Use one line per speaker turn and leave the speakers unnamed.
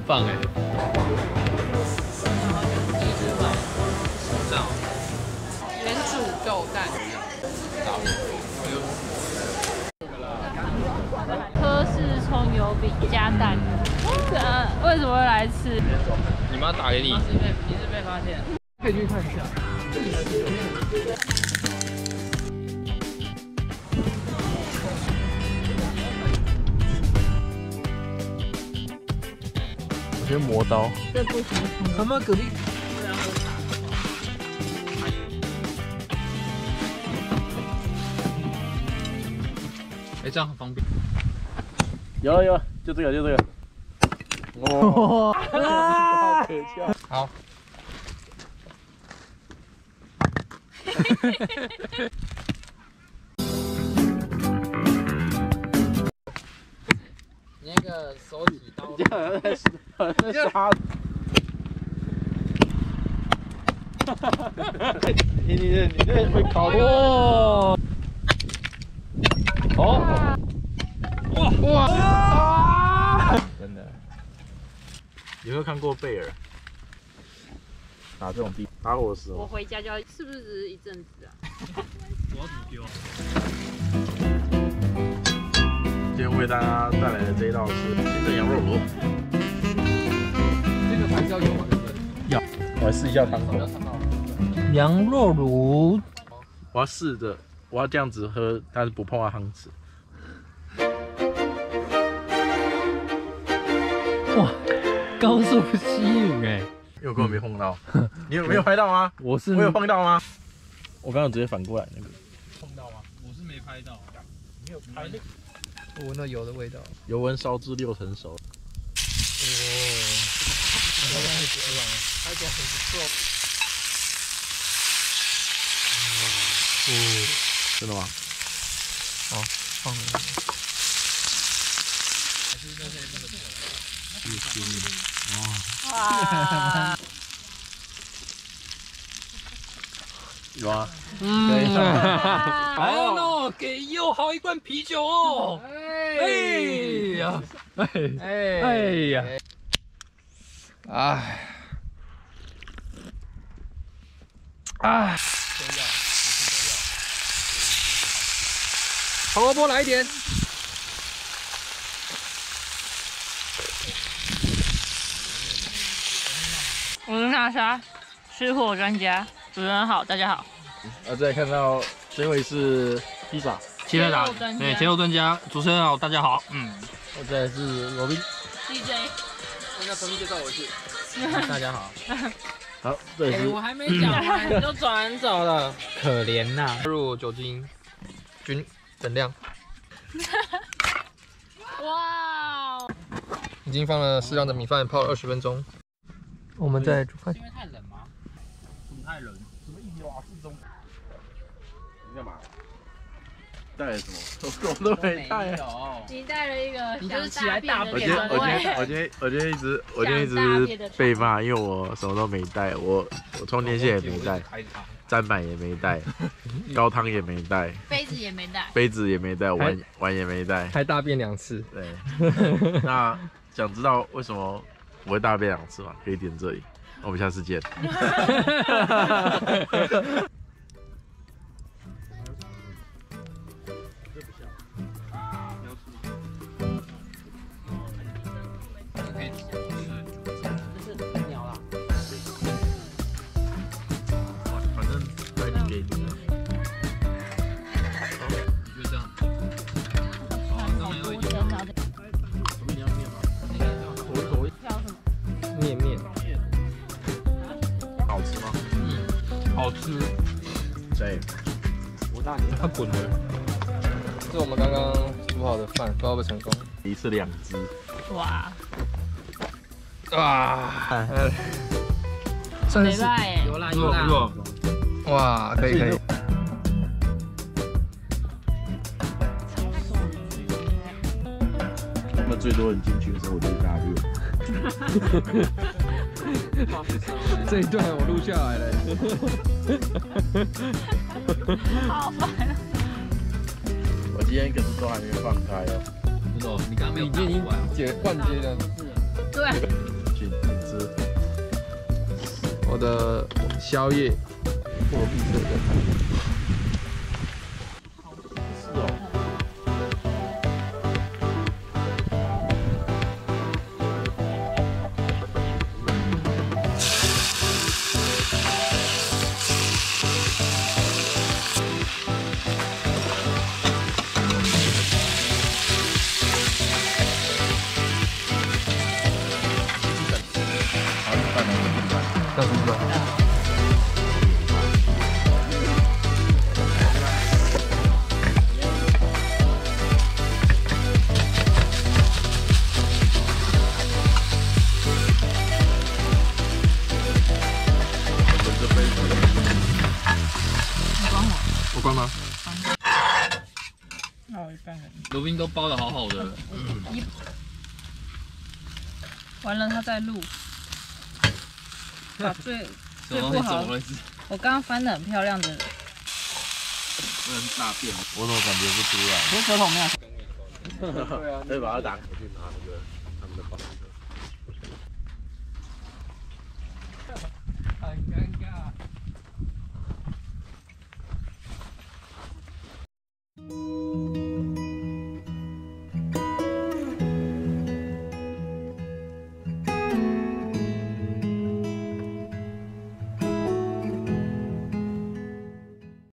棒哎。这样。
原煮豆蛋。
科式葱油饼加蛋，为什么会来吃？
你妈打给你？
你是被发现？
可以去看一下。我先磨刀。
这不行。
他妈蛤蜊。哎，这样很方便。
有，就这个。哇！好可笑。
好。
你那个手指刀，
在杀。你这会烤
哦。哦。哇！真的。
有没有看过贝尔？打这种地打我的时候，
我回家就要，是不是只是一阵子啊？
我要怎么丢啊？
今天为大家带来的这一道是清蒸羊肉炉。
这个盘是要有吗？对不对？
要。我来试一下汤头。
羊肉炉。
我要试着，我要这样子喝，但是不碰到汤匙。
哇，高速吸引哎！
因为我根本没碰到。你有没有拍到吗？
我
有碰到吗？我刚刚直接反过来那个。
碰到吗？我是没拍到。
没有拍那个。
我闻到油的味道。
油温烧至6成熟。
哦，拍起来很不错。
真的吗？
好，放了。
哇！
有啊。
可以。哎呦，给佑豪一罐啤酒哦！哎呀，哎呀，哎，红萝卜来一点。
我是娜莎，吃货专家，主持人好，大家好。
再看到这位是披萨，
切肉达，对，切肉专家，主持人好，大家好。
再来是罗宾
DJ，
那重新介绍我是。大家好。
好，这里是
我还没讲完你就转走了，可怜呐！
加入酒精，均等量。
哇！
已经放了适量的米饭，泡了20分钟。我们在煮饭。
因为太冷吗？
不太冷，什么意思啊？适中。你干嘛？带了什么？我都没带啊。
你带了一个，
你就是起来大
我
便
今天一直被骂，因为我什么都没带，我充电线也没带，砧板也没带，高汤也没带，
杯子也没带，
碗也没带，
还大便2次。
对。那想知道为什么我会大便2次吗？可以点这里。我们下次见。反正都已经给你了。
就这样。上面有一
什么你要面吗？我
叫什么？
面。
好吃吗？
好吃。
谁？
它滚了。这是我们刚刚煮好的饭，不知道会不会成功。
一次2只。
哇！
算
没败哎。
有啦。
哇，可以。
那最多人进去的时候，我就是大便。
这一段我录下来了。
好烦啊！
我今天可是都还没放开哦。
真的，你刚刚没有。你已经换接了。
对。
我的宵夜，货币色的。是哦。要什么？我关吗？
那我一半给你。
罗宾都包的好好的。
完了，他在录。把最不好，我刚刚翻的很漂亮的。
那是大便，
我怎么感觉不出来？
不是舌头没有。
对啊，可以把它打回去拿那个他们的包。